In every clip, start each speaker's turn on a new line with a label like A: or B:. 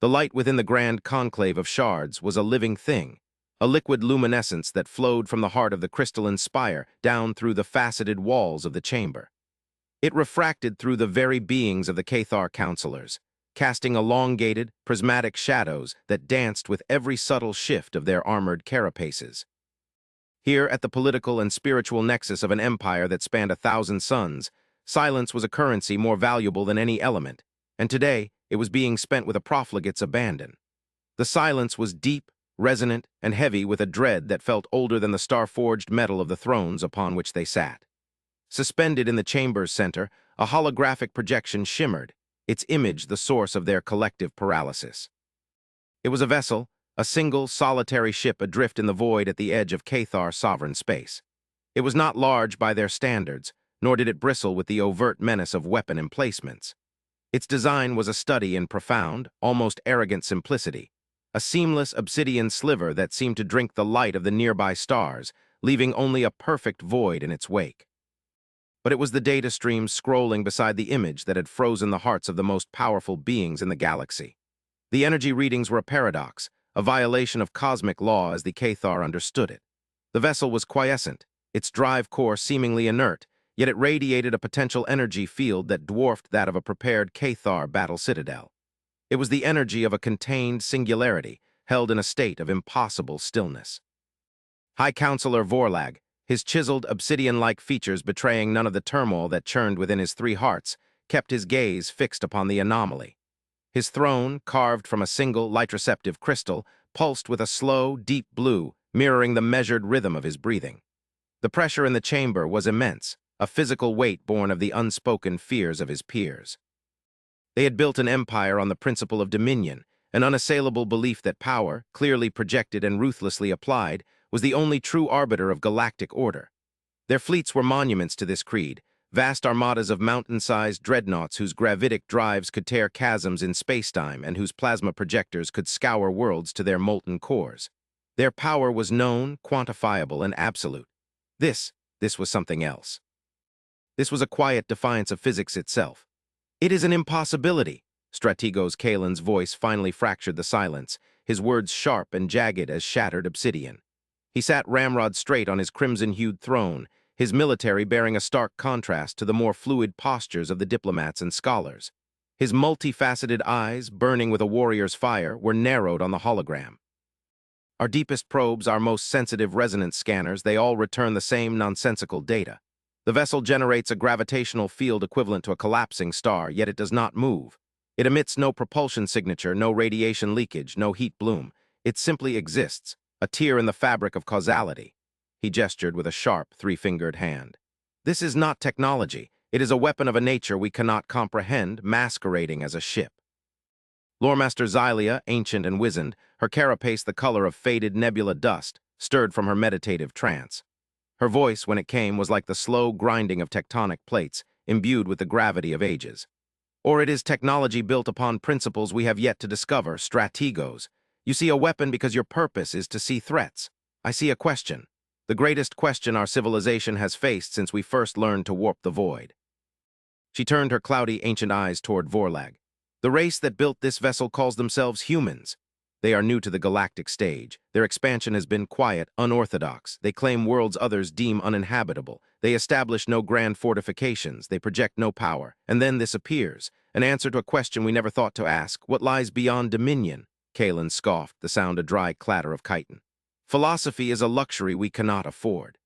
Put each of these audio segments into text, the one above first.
A: The light within the grand conclave of shards was a living thing, a liquid luminescence that flowed from the heart of the crystalline spire down through the faceted walls of the chamber. It refracted through the very beings of the Cathar counselors, casting elongated, prismatic shadows that danced with every subtle shift of their armored carapaces. Here, at the political and spiritual nexus of an empire that spanned 1,000 suns, silence was a currency more valuable than any element, and today it was being spent with a profligate's abandon. The silence was deep, resonant, and heavy with a dread that felt older than the star-forged metal of the thrones upon which they sat. Suspended in the chamber's center, a holographic projection shimmered, its image the source of their collective paralysis. It was a vessel, a single, solitary ship adrift in the void at the edge of Cathar's sovereign space. It was not large by their standards, nor did it bristle with the overt menace of weapon emplacements. Its design was a study in profound, almost arrogant simplicity, a seamless obsidian sliver that seemed to drink the light of the nearby stars, leaving only a perfect void in its wake. But it was the data streams scrolling beside the image that had frozen the hearts of the most powerful beings in the galaxy. The energy readings were a paradox, a violation of cosmic law as the Cathar understood it. The vessel was quiescent, its drive core seemingly inert, yet it radiated a potential energy field that dwarfed that of a prepared Cathar battle citadel. It was the energy of a contained singularity, held in a state of impossible stillness. High Counselor Vorlag, his chiseled, obsidian-like features betraying none of the turmoil that churned within his 3 hearts, kept his gaze fixed upon the anomaly. His throne, carved from a single light-receptive crystal, pulsed with a slow, deep blue, mirroring the measured rhythm of his breathing. The pressure in the chamber was immense, a physical weight born of the unspoken fears of his peers. They had built an empire on the principle of dominion, an unassailable belief that power, clearly projected and ruthlessly applied, was the only true arbiter of galactic order. Their fleets were monuments to this creed, vast armadas of mountain-sized dreadnoughts whose gravitic drives could tear chasms in spacetime and whose plasma projectors could scour worlds to their molten cores. Their power was known, quantifiable, and absolute. This was something else. This was a quiet defiance of physics itself. "It is an impossibility," Strategos Kalen's voice finally fractured the silence, his words sharp and jagged as shattered obsidian. He sat ramrod straight on his crimson-hued throne, his military bearing a stark contrast to the more fluid postures of the diplomats and scholars. His multifaceted eyes, burning with a warrior's fire, were narrowed on the hologram. "Our deepest probes, our most sensitive resonance scanners, they all return the same nonsensical data. The vessel generates a gravitational field equivalent to a collapsing star, yet it does not move. It emits no propulsion signature, no radiation leakage, no heat bloom. It simply exists, a tear in the fabric of causality." He gestured with a sharp, 3-fingered hand. "This is not technology. It is a weapon of a nature we cannot comprehend, masquerading as a ship." Loremaster Xylia, ancient and wizened, her carapace the color of faded nebula dust, stirred from her meditative trance. Her voice, when it came, was like the slow grinding of tectonic plates, imbued with the gravity of ages. "Or it is technology built upon principles we have yet to discover, strategos. You see a weapon because your purpose is to see threats. I see a question. The greatest question our civilization has faced since we first learned to warp the void." She turned her cloudy, ancient eyes toward Vorlag. "The race that built this vessel calls themselves humans. They are new to the galactic stage. Their expansion has been quiet, unorthodox. They claim worlds others deem uninhabitable. They establish no grand fortifications. They project no power. And then this appears, an answer to a question we never thought to ask. What lies beyond dominion?" Kalen scoffed, the sound a dry clatter of chitin. "Philosophy is a luxury we cannot afford."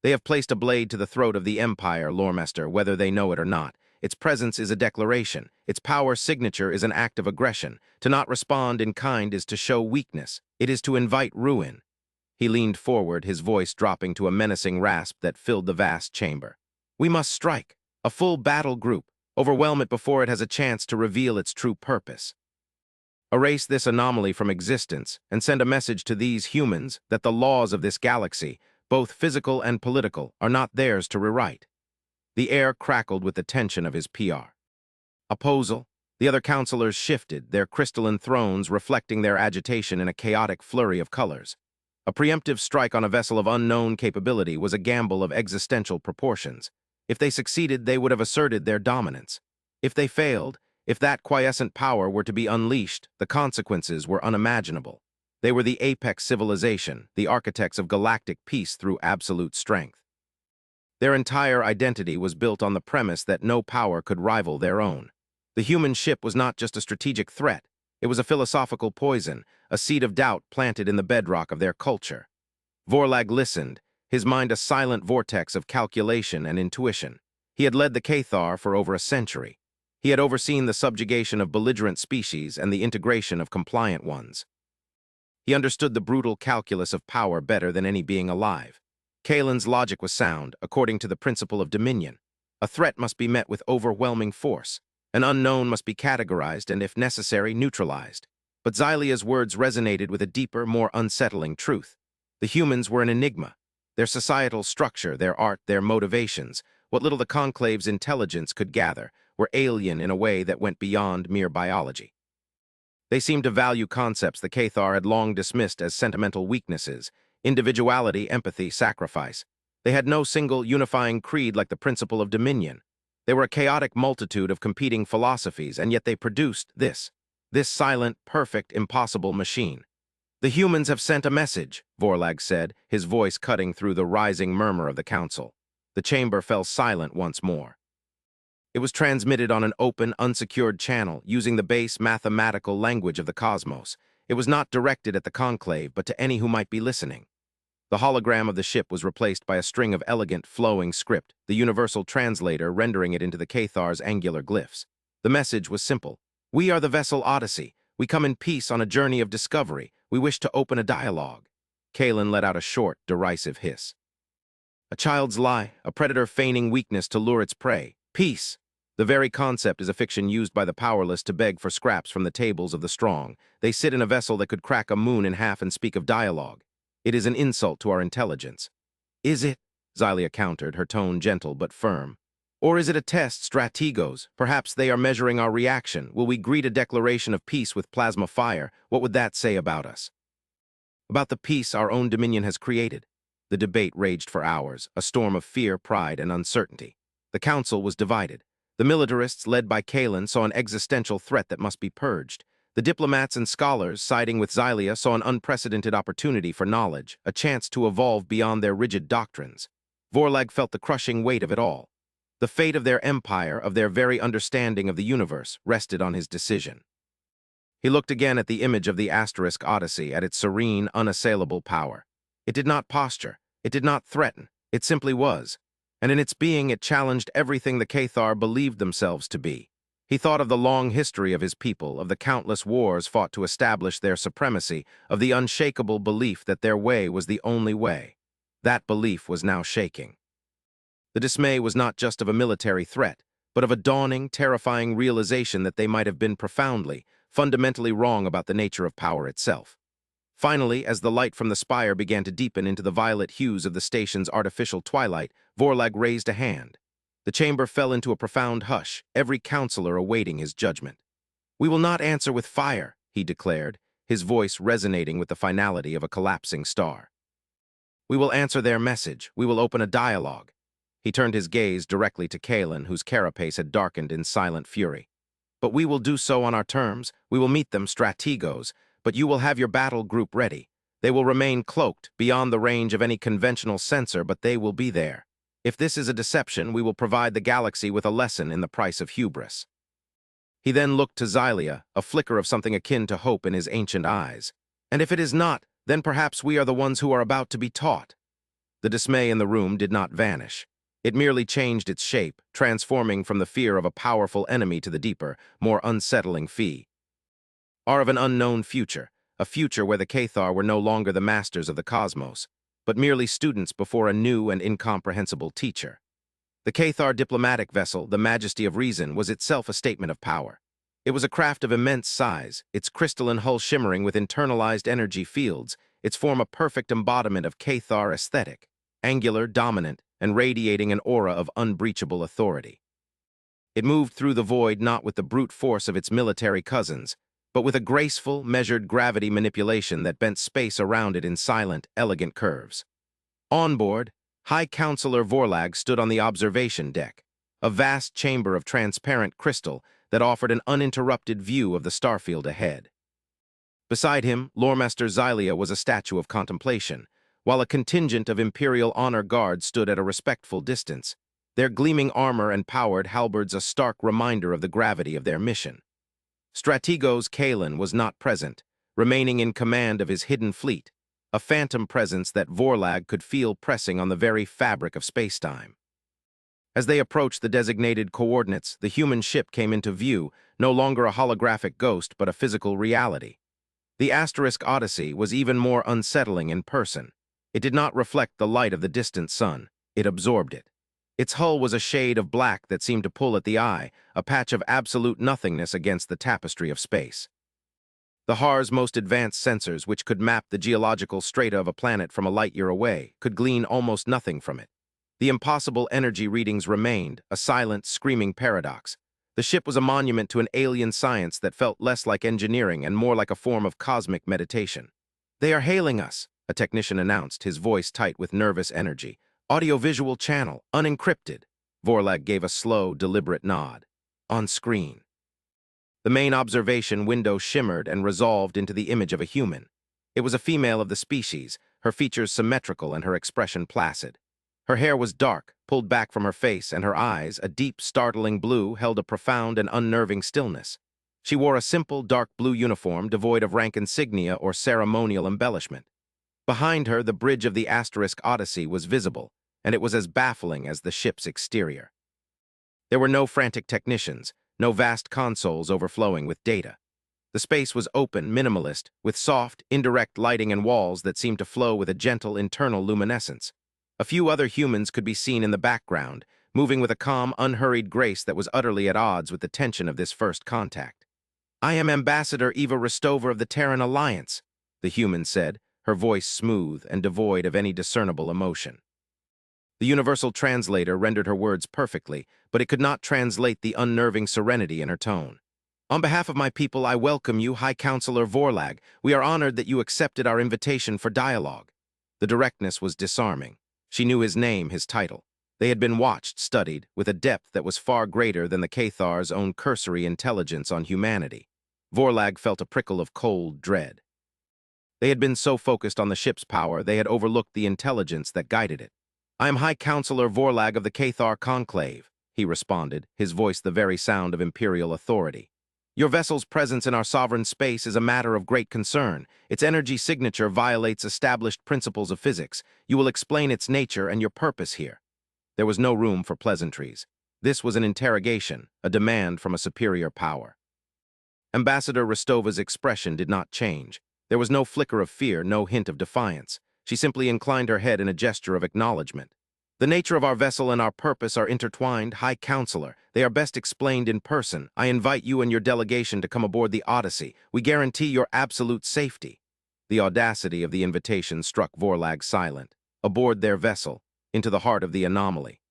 A: "They have placed a blade to the throat of the Empire, Loremaster, whether they know it or not. Its presence is a declaration. Its power signature is an act of aggression. To not respond in kind is to show weakness. It is to invite ruin." He leaned forward, his voice dropping to a menacing rasp that filled the vast chamber. "We must strike. A full battle group. Overwhelm it before it has a chance to reveal its true purpose. Erase this anomaly from existence and send a message to these humans that the laws of this galaxy, both physical and political, are not theirs to rewrite." The air crackled with the tension of his PR. Opposal. The other counselors shifted, their crystalline thrones reflecting their agitation in a chaotic flurry of colors. A preemptive strike on a vessel of unknown capability was a gamble of existential proportions. If they succeeded, they would have asserted their dominance. If they failed, If that quiescent power were to be unleashed, the consequences were unimaginable. They were the apex civilization, the architects of galactic peace through absolute strength. Their entire identity was built on the premise that no power could rival their own. The human ship was not just a strategic threat, it was a philosophical poison, a seed of doubt planted in the bedrock of their culture. Vorlag listened, his mind a silent vortex of calculation and intuition. He had led the Cathar for over a century. He had overseen the subjugation of belligerent species and the integration of compliant ones. He understood the brutal calculus of power better than any being alive. Kalen's logic was sound, according to the principle of dominion. A threat must be met with overwhelming force. An unknown must be categorized and, if necessary, neutralized. But Xylia's words resonated with a deeper, more unsettling truth. The humans were an enigma. Their societal structure, their art, their motivations, what little the Conclave's intelligence could gather, were alien in a way that went beyond mere biology. They seemed to value concepts the Cathar had long dismissed as sentimental weaknesses: individuality, empathy, sacrifice. They had no single unifying creed like the principle of dominion. They were a chaotic multitude of competing philosophies, and yet they produced this silent, perfect, impossible machine. "The humans have sent a message," Vorlag said, his voice cutting through the rising murmur of the council. The chamber fell silent once more. It was transmitted on an open, unsecured channel, using the base mathematical language of the cosmos. It was not directed at the conclave, but to any who might be listening. The hologram of the ship was replaced by a string of elegant, flowing script, the universal translator rendering it into the Cathar's angular glyphs. The message was simple. "We are the vessel Odyssey. We come in peace on a journey of discovery. We wish to open a dialogue." Kalen let out a short, derisive hiss. A child's lie, a predator feigning weakness to lure its prey. Peace! The very concept is a fiction used by the powerless to beg for scraps from the tables of the strong. They sit in a vessel that could crack a moon in half and speak of dialogue. It is an insult to our intelligence. "Is it?" Xylia countered, her tone gentle but firm. "Or is it a test, strategos? Perhaps they are measuring our reaction. Will we greet a declaration of peace with plasma fire? What would that say about us?" About the peace our own dominion has created. The debate raged for hours, a storm of fear, pride, and uncertainty. The council was divided. The militarists, led by Kalen, saw an existential threat that must be purged. The diplomats and scholars, siding with Xylia, saw an unprecedented opportunity for knowledge, a chance to evolve beyond their rigid doctrines. Vorlag felt the crushing weight of it all. The fate of their empire, of their very understanding of the universe, rested on his decision. He looked again at the image of the asterisk Odyssey, at its serene, unassailable power. It did not posture, it did not threaten, it simply was. And in its being it challenged everything the Cathar believed themselves to be. He thought of the long history of his people, of the countless wars fought to establish their supremacy, of the unshakable belief that their way was the only way. That belief was now shaking. The dismay was not just of a military threat, but of a dawning, terrifying realization that they might have been profoundly, fundamentally wrong about the nature of power itself. Finally, as the light from the spire began to deepen into the violet hues of the station's artificial twilight, Vorlag raised a hand. The chamber fell into a profound hush, every counselor awaiting his judgment. "We will not answer with fire," he declared, his voice resonating with the finality of a collapsing star. "We will answer their message. We will open a dialogue." He turned his gaze directly to Kalen, whose carapace had darkened in silent fury. "But we will do so on our terms. We will meet them strategos, but you will have your battle group ready. They will remain cloaked, beyond the range of any conventional sensor, but they will be there. If this is a deception, we will provide the galaxy with a lesson in the price of hubris." He then looked to Xylia, a flicker of something akin to hope in his ancient eyes. "And if it is not, then perhaps we are the ones who are about to be taught." The dismay in the room did not vanish. It merely changed its shape, transforming from the fear of a powerful enemy to the deeper, more unsettling fear of an unknown future, a future where the Cathar were no longer the masters of the cosmos, but merely students before a new and incomprehensible teacher. The Cathar diplomatic vessel, the Majesty of Reason, was itself a statement of power. It was a craft of immense size, its crystalline hull shimmering with internalized energy fields, its form a perfect embodiment of Cathar aesthetic, angular, dominant, and radiating an aura of unbreachable authority. It moved through the void not with the brute force of its military cousins, but with a graceful, measured gravity manipulation that bent space around it in silent, elegant curves. On board, High Counselor Vorlag stood on the observation deck, a vast chamber of transparent crystal that offered an uninterrupted view of the starfield ahead. Beside him, Loremaster Xylia was a statue of contemplation, while a contingent of Imperial honor guards stood at a respectful distance, their gleaming armor and powered halberds a stark reminder of the gravity of their mission. Strategos Kalen was not present, remaining in command of his hidden fleet, a phantom presence that Vorlag could feel pressing on the very fabric of spacetime. As they approached the designated coordinates, the human ship came into view, no longer a holographic ghost but a physical reality. The Asterisk Odyssey was even more unsettling in person. It did not reflect the light of the distant sun, it absorbed it. Its hull was a shade of black that seemed to pull at the eye, a patch of absolute nothingness against the tapestry of space. The HAR's most advanced sensors, which could map the geological strata of a planet from a light-year away, could glean almost nothing from it. The impossible energy readings remained, a silent, screaming paradox. The ship was a monument to an alien science that felt less like engineering and more like a form of cosmic meditation. "They are hailing us," a technician announced, his voice tight with nervous energy. "Audiovisual channel, unencrypted." Vorlag gave a slow, deliberate nod. "On screen." The main observation window shimmered and resolved into the image of a human. It was a female of the species, her features symmetrical and her expression placid. Her hair was dark, pulled back from her face, and her eyes, a deep, startling blue, held a profound and unnerving stillness. She wore a simple, dark blue uniform devoid of rank insignia or ceremonial embellishment. Behind her, the bridge of the Asterisk Odyssey was visible, and it was as baffling as the ship's exterior. There were no frantic technicians, no vast consoles overflowing with data. The space was open, minimalist, with soft, indirect lighting and walls that seemed to flow with a gentle internal luminescence. A few other humans could be seen in the background, moving with a calm, unhurried grace that was utterly at odds with the tension of this first contact. "I am Ambassador Eva Ristova of the Terran Alliance," the human said, her voice smooth and devoid of any discernible emotion. The universal translator rendered her words perfectly, but it could not translate the unnerving serenity in her tone. "On behalf of my people, I welcome you, High Counselor Vorlag. We are honored that you accepted our invitation for dialogue." The directness was disarming. She knew his name, his title. They had been watched, studied, with a depth that was far greater than the Cathar's own cursory intelligence on humanity. Vorlag felt a prickle of cold dread. They had been so focused on the ship's power, they had overlooked the intelligence that guided it. "I am High Counselor Vorlag of the Cathar Conclave," he responded, his voice the very sound of imperial authority. "Your vessel's presence in our sovereign space is a matter of great concern. Its energy signature violates established principles of physics. You will explain its nature and your purpose here." There was no room for pleasantries. This was an interrogation, a demand from a superior power. Ambassador Ristova's expression did not change. There was no flicker of fear, no hint of defiance. She simply inclined her head in a gesture of acknowledgement. "The nature of our vessel and our purpose are intertwined, High Counselor. They are best explained in person. I invite you and your delegation to come aboard the Odyssey. We guarantee your absolute safety." The audacity of the invitation struck Vorlag silent. Aboard their vessel, into the heart of the anomaly.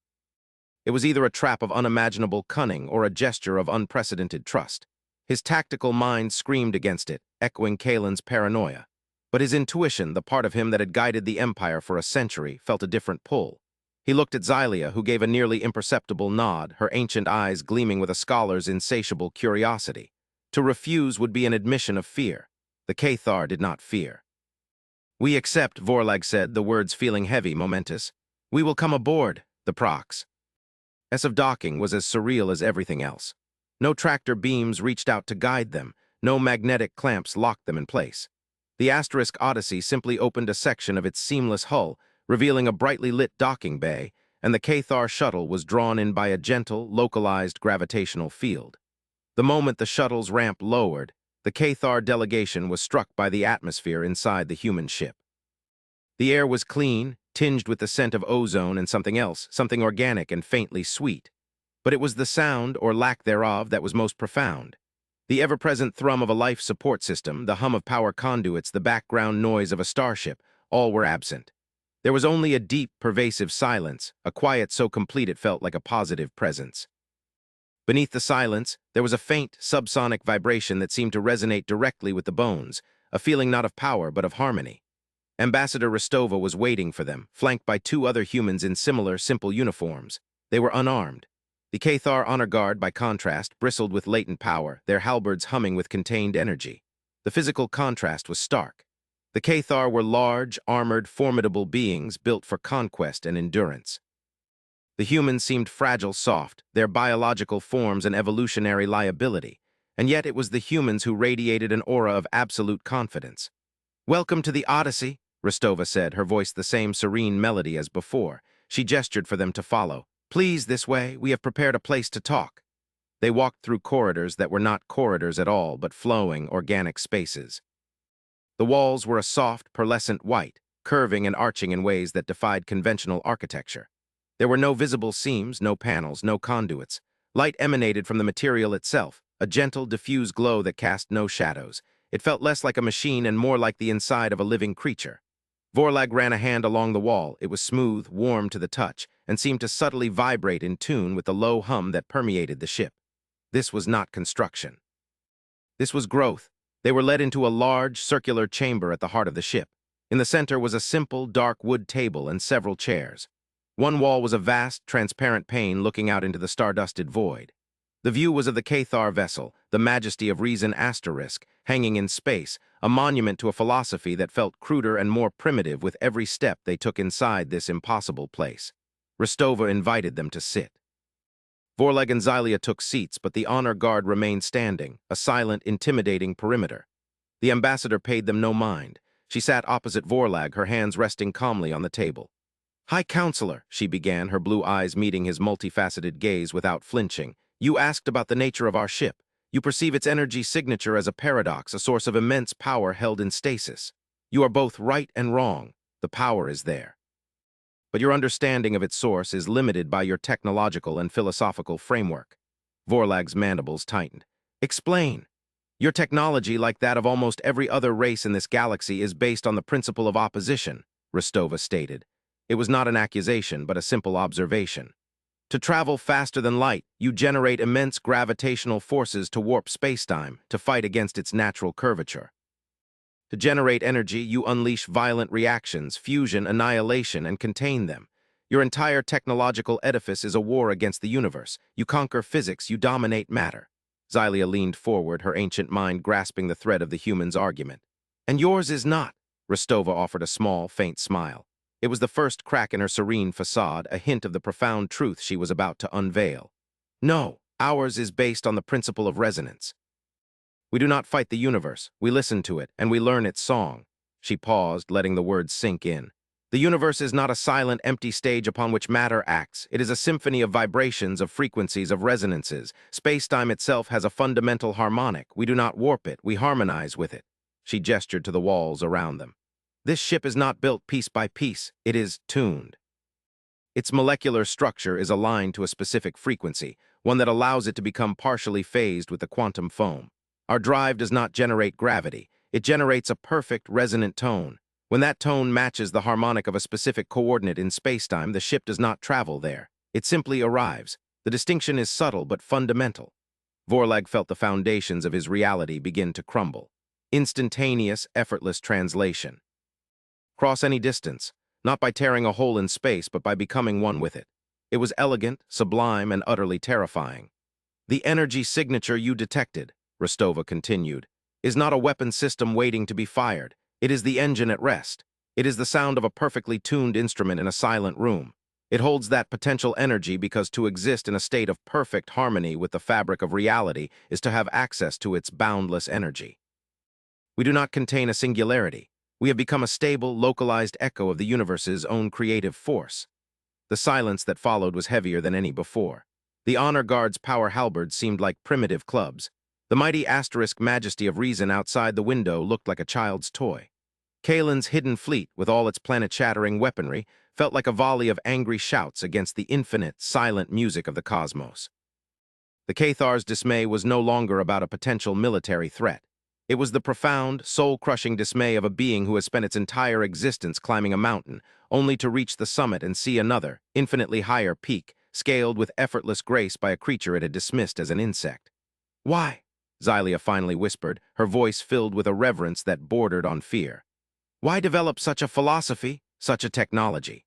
A: It was either a trap of unimaginable cunning or a gesture of unprecedented trust. His tactical mind screamed against it, echoing Kalen's paranoia. But his intuition, the part of him that had guided the Empire for a century, felt a different pull. He looked at Xylia, who gave a nearly imperceptible nod, her ancient eyes gleaming with a scholar's insatiable curiosity. To refuse would be an admission of fear. The Cathar did not fear. "We accept," Vorlag said, the words feeling heavy, momentous. "We will come aboard," the prox. S of docking was as surreal as everything else. No tractor beams reached out to guide them, no magnetic clamps locked them in place. The Asterisk Odyssey simply opened a section of its seamless hull, revealing a brightly lit docking bay, and the Cathar shuttle was drawn in by a gentle, localized gravitational field. The moment the shuttle's ramp lowered, the Cathar delegation was struck by the atmosphere inside the human ship. The air was clean, tinged with the scent of ozone and something else, something organic and faintly sweet. But it was the sound, or lack thereof, that was most profound. The ever-present thrum of a life support system, the hum of power conduits, the background noise of a starship, all were absent. There was only a deep, pervasive silence, a quiet so complete it felt like a positive presence. Beneath the silence, there was a faint, subsonic vibration that seemed to resonate directly with the bones, a feeling not of power but of harmony. Ambassador Ristova was waiting for them, flanked by two other humans in similar, simple uniforms. They were unarmed. The Cathar honor guard, by contrast, bristled with latent power, their halberds humming with contained energy. The physical contrast was stark. The Cathar were large, armored, formidable beings built for conquest and endurance. The humans seemed fragile, soft, their biological forms an evolutionary liability, and yet it was the humans who radiated an aura of absolute confidence. "Welcome to the Odyssey," Rostova said, her voice the same serene melody as before. She gestured for them to follow. "Please, this way, we have prepared a place to talk." They walked through corridors that were not corridors at all, but flowing, organic spaces. The walls were a soft, pearlescent white, curving and arching in ways that defied conventional architecture. There were no visible seams, no panels, no conduits. Light emanated from the material itself, a gentle, diffuse glow that cast no shadows. It felt less like a machine and more like the inside of a living creature. Vorlag ran a hand along the wall. It was smooth, warm to the touch, and seemed to subtly vibrate in tune with the low hum that permeated the ship. This was not construction. This was growth. They were led into a large, circular chamber at the heart of the ship. In the center was a simple, dark wood table and several chairs. One wall was a vast, transparent pane looking out into the stardusted void. The view was of the Cathar vessel, the majesty of reason asterisk, hanging in space, a monument to a philosophy that felt cruder and more primitive with every step they took inside this impossible place. Rostova invited them to sit. Vorlag and Xylia took seats, but the honor guard remained standing, a silent, intimidating perimeter. The ambassador paid them no mind. She sat opposite Vorlag, her hands resting calmly on the table. "High Counselor," she began, her blue eyes meeting his multifaceted gaze without flinching. "You asked about the nature of our ship. You perceive its energy signature as a paradox, a source of immense power held in stasis. You are both right and wrong. The power is there. But your understanding of its source is limited by your technological and philosophical framework." Vorlag's mandibles tightened. "Explain." "Your technology, like that of almost every other race in this galaxy, is based on the principle of opposition," Rostova stated. It was not an accusation, but a simple observation. "To travel faster than light, you generate immense gravitational forces to warp spacetime, to fight against its natural curvature. To generate energy, you unleash violent reactions, fusion, annihilation, and contain them. Your entire technological edifice is a war against the universe. You conquer physics, you dominate matter." Xylia leaned forward, her ancient mind grasping the thread of the human's argument. "And yours is not." Rostova offered a small, faint smile. It was the first crack in her serene facade, a hint of the profound truth she was about to unveil. "No, ours is based on the principle of resonance. We do not fight the universe, we listen to it, and we learn its song." She paused, letting the words sink in. "The universe is not a silent, empty stage upon which matter acts. It is a symphony of vibrations, of frequencies, of resonances. Space-time itself has a fundamental harmonic. We do not warp it, we harmonize with it." She gestured to the walls around them. "This ship is not built piece by piece, it is tuned. Its molecular structure is aligned to a specific frequency, one that allows it to become partially phased with the quantum foam. Our drive does not generate gravity, it generates a perfect, resonant tone. When that tone matches the harmonic of a specific coordinate in spacetime, the ship does not travel there. It simply arrives. The distinction is subtle but fundamental." Vorlag felt the foundations of his reality begin to crumble. Instantaneous, effortless translation. Cross any distance, not by tearing a hole in space, but by becoming one with it. It was elegant, sublime, and utterly terrifying. "The energy signature you detected," Rostova continued, "is not a weapon system waiting to be fired. It is the engine at rest. It is the sound of a perfectly tuned instrument in a silent room. It holds that potential energy because to exist in a state of perfect harmony with the fabric of reality is to have access to its boundless energy. We do not contain a singularity. We have become a stable, localized echo of the universe's own creative force." The silence that followed was heavier than any before. The honor guard's power halberds seemed like primitive clubs. The mighty asterisk majesty of reason outside the window looked like a child's toy. Kalen's hidden fleet, with all its planet-shattering weaponry, felt like a volley of angry shouts against the infinite, silent music of the cosmos. The Cathar's dismay was no longer about a potential military threat. It was the profound, soul-crushing dismay of a being who has spent its entire existence climbing a mountain, only to reach the summit and see another, infinitely higher peak, scaled with effortless grace by a creature it had dismissed as an insect. "Why?" Xylia finally whispered, her voice filled with a reverence that bordered on fear. "Why develop such a philosophy, such a technology?"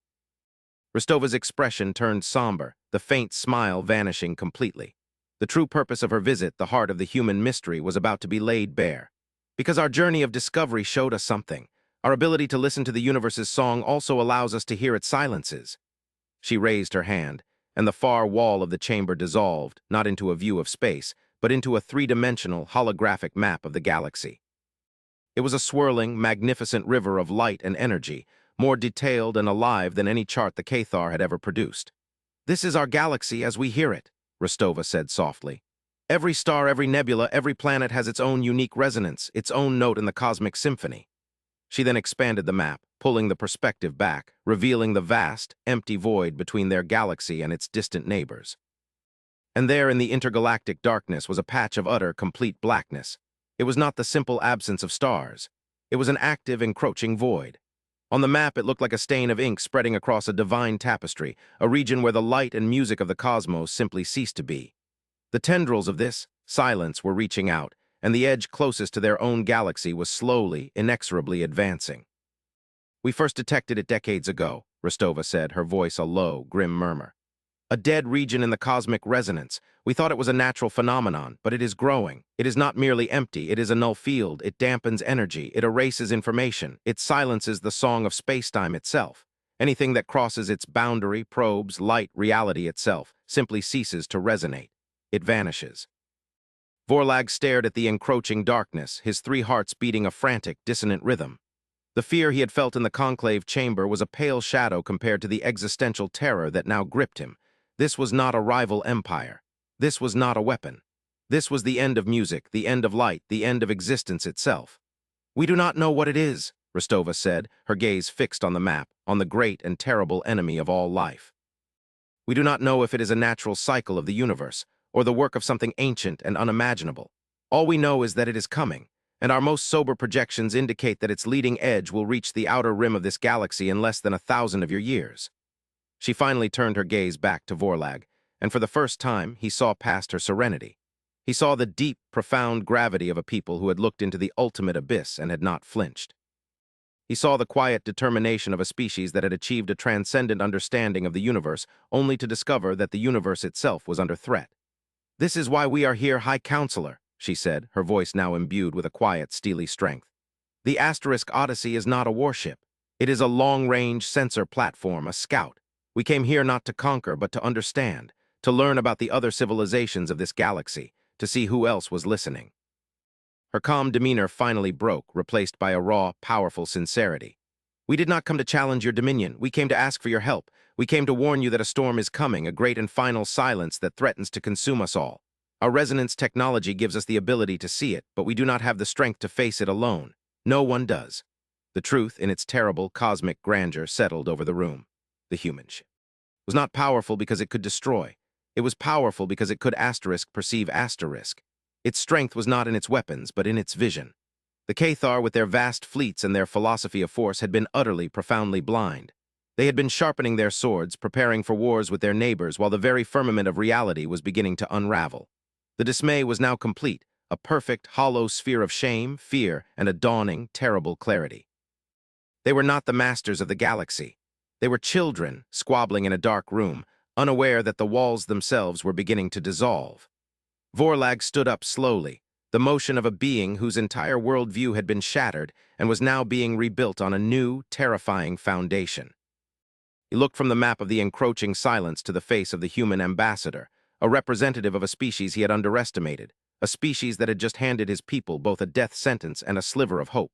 A: Rostova's expression turned somber, the faint smile vanishing completely. The true purpose of her visit, the heart of the human mystery, was about to be laid bare. Because our journey of discovery showed us something. Our ability to listen to the universe's song also allows us to hear its silences. She raised her hand, and the far wall of the chamber dissolved, not into a view of space, but into a three-dimensional, holographic map of the galaxy. It was a swirling, magnificent river of light and energy, more detailed and alive than any chart the Cathar had ever produced. "This is our galaxy as we hear it," Rostova said softly. "Every star, every nebula, every planet has its own unique resonance, its own note in the cosmic symphony." She then expanded the map, pulling the perspective back, revealing the vast, empty void between their galaxy and its distant neighbors. And there in the intergalactic darkness was a patch of utter, complete blackness. It was not the simple absence of stars. It was an active, encroaching void. On the map, it looked like a stain of ink spreading across a divine tapestry, a region where the light and music of the cosmos simply ceased to be. The tendrils of this silence were reaching out, and the edge closest to their own galaxy was slowly, inexorably advancing. "We first detected it decades ago," Rostova said, her voice a low, grim murmur. "A dead region in the cosmic resonance. We thought it was a natural phenomenon, but it is growing. It is not merely empty, it is a null field. It dampens energy, it erases information, it silences the song of spacetime itself. Anything that crosses its boundary, probes, light, reality itself, simply ceases to resonate. It vanishes." Vorlag stared at the encroaching darkness, his three hearts beating a frantic, dissonant rhythm. The fear he had felt in the conclave chamber was a pale shadow compared to the existential terror that now gripped him. This was not a rival empire. This was not a weapon. This was the end of music, the end of light, the end of existence itself. "We do not know what it is," Rostova said, her gaze fixed on the map, on the great and terrible enemy of all life. "We do not know if it is a natural cycle of the universe, or the work of something ancient and unimaginable. All we know is that it is coming, and our most sober projections indicate that its leading edge will reach the outer rim of this galaxy in less than 1,000 of your years." She finally turned her gaze back to Vorlag, and for the first time he saw past her serenity. He saw the deep, profound gravity of a people who had looked into the ultimate abyss and had not flinched. He saw the quiet determination of a species that had achieved a transcendent understanding of the universe only to discover that the universe itself was under threat. "This is why we are here, High Counselor," she said, her voice now imbued with a quiet, steely strength. "The Asterisk Odyssey is not a warship. It is a long-range sensor platform, a scout. We came here not to conquer, but to understand, to learn about the other civilizations of this galaxy, to see who else was listening." Her calm demeanor finally broke, replaced by a raw, powerful sincerity. "We did not come to challenge your dominion. We came to ask for your help. We came to warn you that a storm is coming, a great and final silence that threatens to consume us all. Our resonance technology gives us the ability to see it, but we do not have the strength to face it alone. No one does." The truth, in its terrible, cosmic grandeur, settled over the room. The human ship was not powerful because it could destroy. It was powerful because it could perceive asterisk. Its strength was not in its weapons, but in its vision. The Cathar, with their vast fleets and their philosophy of force, had been utterly, profoundly blind. They had been sharpening their swords, preparing for wars with their neighbors, while the very firmament of reality was beginning to unravel. The dismay was now complete, a perfect, hollow sphere of shame, fear, and a dawning, terrible clarity. They were not the masters of the galaxy. They were children, squabbling in a dark room, unaware that the walls themselves were beginning to dissolve. Vorlag stood up slowly, the motion of a being whose entire worldview had been shattered and was now being rebuilt on a new, terrifying foundation. He looked from the map of the encroaching silence to the face of the human ambassador, a representative of a species he had underestimated, a species that had just handed his people both a death sentence and a sliver of hope.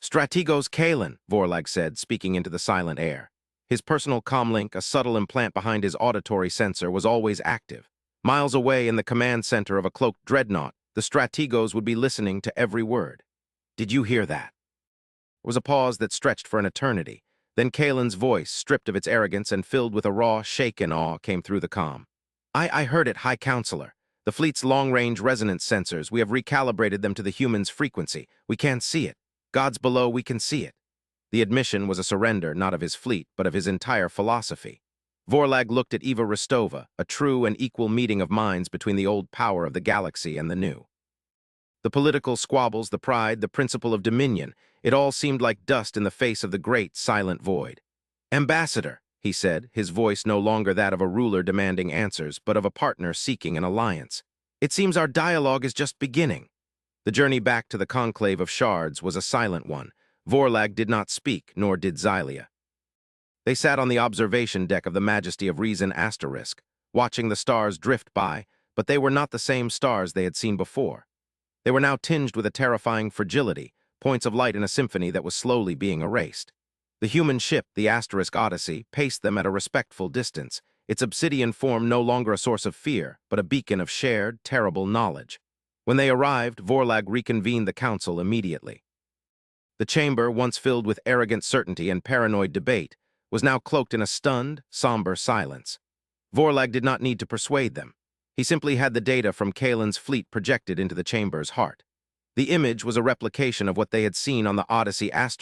A: "Strategos Kalen," Vorlag said, speaking into the silent air. His personal comlink, a subtle implant behind his auditory sensor, was always active. Miles away in the command center of a cloaked dreadnought, the Strategos would be listening to every word. "Did you hear that?" There was a pause that stretched for an eternity. Then Kalen's voice, stripped of its arrogance and filled with a raw, shaken awe, came through the calm. I heard it, High Counselor. The fleet's long-range resonance sensors, we have recalibrated them to the human's frequency. We can't see it. Gods below, we can see it." The admission was a surrender not of his fleet, but of his entire philosophy. Vorlag looked at Eva Rostova, a true and equal meeting of minds between the old power of the galaxy and the new. The political squabbles, the pride, the principle of dominion, it all seemed like dust in the face of the great, silent void. "Ambassador," he said, his voice no longer that of a ruler demanding answers, but of a partner seeking an alliance. It seems our dialogue is just beginning. The journey back to the conclave of shards was a silent one. Vorlag did not speak, nor did Xylia. They sat on the observation deck of the Majesty of Reason asterisk, watching the stars drift by, but they were not the same stars they had seen before. They were now tinged with a terrifying fragility, points of light in a symphony that was slowly being erased. The human ship, the asterisk Odyssey, paced them at a respectful distance, its obsidian form no longer a source of fear, but a beacon of shared, terrible knowledge. When they arrived, Vorlag reconvened the council immediately. The chamber, once filled with arrogant certainty and paranoid debate, was now cloaked in a stunned, somber silence. Vorlag did not need to persuade them. He simply had the data from Kalen's fleet projected into the chamber's heart. The image was a replication of what they had seen on the Odyssey *S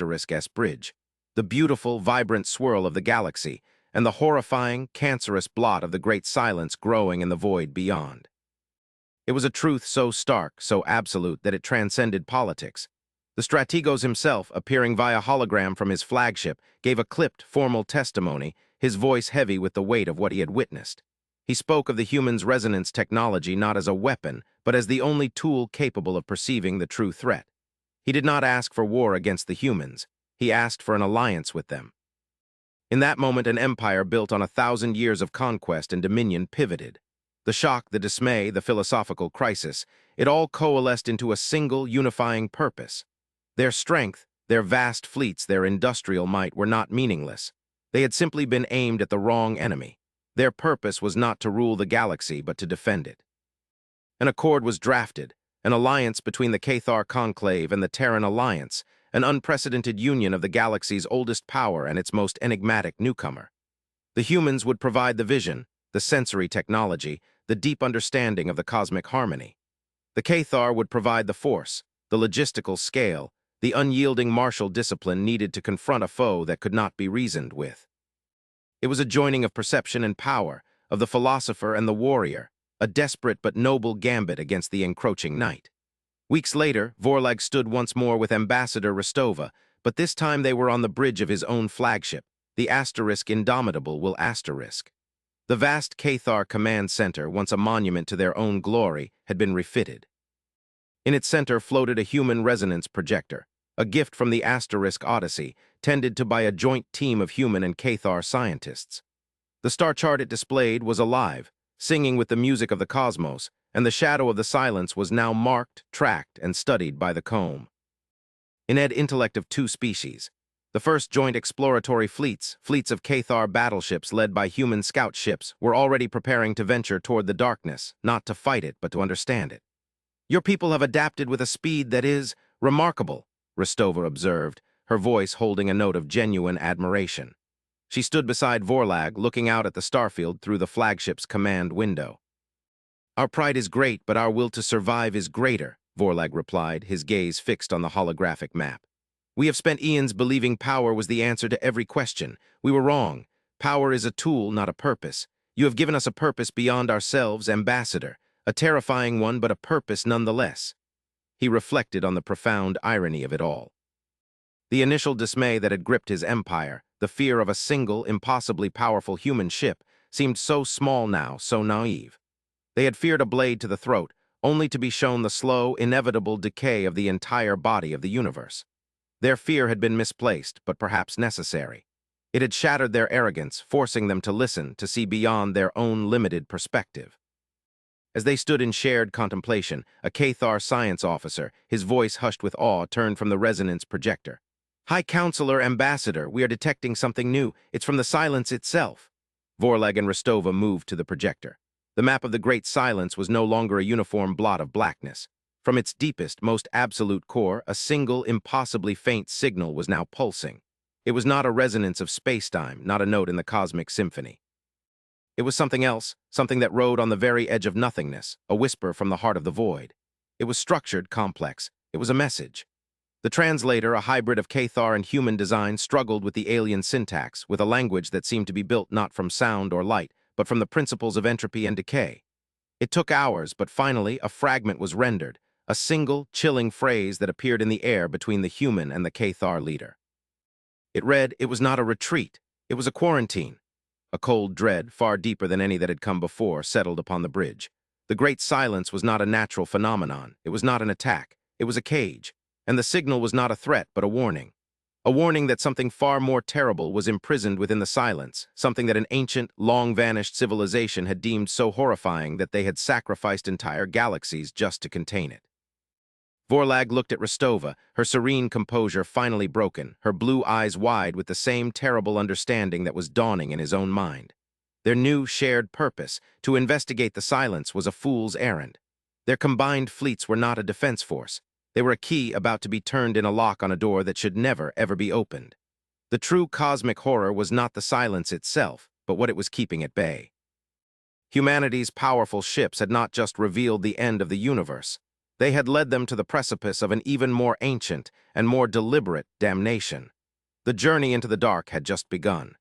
A: bridge, the beautiful, vibrant swirl of the galaxy, and the horrifying, cancerous blot of the great silence growing in the void beyond. It was a truth so stark, so absolute, that it transcended politics. The strategos himself, appearing via hologram from his flagship, gave a clipped, formal testimony, his voice heavy with the weight of what he had witnessed. He spoke of the human's resonance technology not as a weapon, but as the only tool capable of perceiving the true threat. He did not ask for war against the humans. He asked for an alliance with them. In that moment, an empire built on 1,000 years of conquest and dominion pivoted. The shock, the dismay, the philosophical crisis, it all coalesced into a single, unifying purpose. Their strength, their vast fleets, their industrial might were not meaningless. They had simply been aimed at the wrong enemy. Their purpose was not to rule the galaxy, but to defend it. An accord was drafted, an alliance between the Cathar Conclave and the Terran Alliance, an unprecedented union of the galaxy's oldest power and its most enigmatic newcomer. The humans would provide the vision, the sensory technology, the deep understanding of the cosmic harmony. The Cathar would provide the force, the logistical scale, the unyielding martial discipline needed to confront a foe that could not be reasoned with. It was a joining of perception and power, of the philosopher and the warrior, a desperate but noble gambit against the encroaching night. Weeks later, Vorlag stood once more with Ambassador Rostova, but this time they were on the bridge of his own flagship, the Indomitable will asterisk. The vast Cathar Command Center, once a monument to their own glory, had been refitted. In its center floated a human resonance projector, a gift from the Odyssey, tended to by a joint team of human and Cathar scientists. The star chart it displayed was alive, singing with the music of the cosmos, and the shadow of the silence was now marked, tracked, and studied by the comb. In intellect of two species, the first joint exploratory fleets of Cathar battleships led by human scout ships, were already preparing to venture toward the darkness, not to fight it, but to understand it. "Your people have adapted with a speed that is remarkable," Rostova observed, her voice holding a note of genuine admiration. She stood beside Vorlag, looking out at the starfield through the flagship's command window. "Our pride is great, but our will to survive is greater," Vorlag replied, his gaze fixed on the holographic map. "We have spent eons believing power was the answer to every question. We were wrong. Power is a tool, not a purpose. You have given us a purpose beyond ourselves, Ambassador, a terrifying one, but a purpose nonetheless." He reflected on the profound irony of it all. The initial dismay that had gripped his empire, the fear of a single, impossibly powerful human ship, seemed so small now, so naive. They had feared a blade to the throat, only to be shown the slow, inevitable decay of the entire body of the universe. Their fear had been misplaced, but perhaps necessary. It had shattered their arrogance, forcing them to listen, to see beyond their own limited perspective. As they stood in shared contemplation, a Cathar science officer, his voice hushed with awe, turned from the resonance projector. "High Counselor, Ambassador, we are detecting something new. It's from the silence itself." Vorlag and Rostova moved to the projector. The map of the great silence was no longer a uniform blot of blackness. From its deepest, most absolute core, a single, impossibly faint signal was now pulsing. It was not a resonance of space-time, not a note in the cosmic symphony. It was something else, something that rode on the very edge of nothingness, a whisper from the heart of the void. It was structured, complex. It was a message. The translator, a hybrid of Cathar and human design, struggled with the alien syntax, with a language that seemed to be built not from sound or light, but from the principles of entropy and decay. It took hours, but finally a fragment was rendered, a single, chilling phrase that appeared in the air between the human and the Cathar leader. It read, "It was not a retreat. It was a quarantine. A cold dread, far deeper than any that had come before, settled upon the bridge. The great silence was not a natural phenomenon. It was not an attack. It was a cage. And the signal was not a threat, but a warning. A warning that something far more terrible was imprisoned within the silence, something that an ancient, long-vanished civilization had deemed so horrifying that they had sacrificed entire galaxies just to contain it. Vorlag looked at Rostova, her serene composure finally broken, her blue eyes wide with the same terrible understanding that was dawning in his own mind. Their new shared purpose, to investigate the silence, was a fool's errand. Their combined fleets were not a defense force. They were a key about to be turned in a lock on a door that should never, ever be opened. The true cosmic horror was not the silence itself, but what it was keeping at bay. Humanity's powerful ships had not just revealed the end of the universe. They had led them to the precipice of an even more ancient and more deliberate damnation. The journey into the dark had just begun.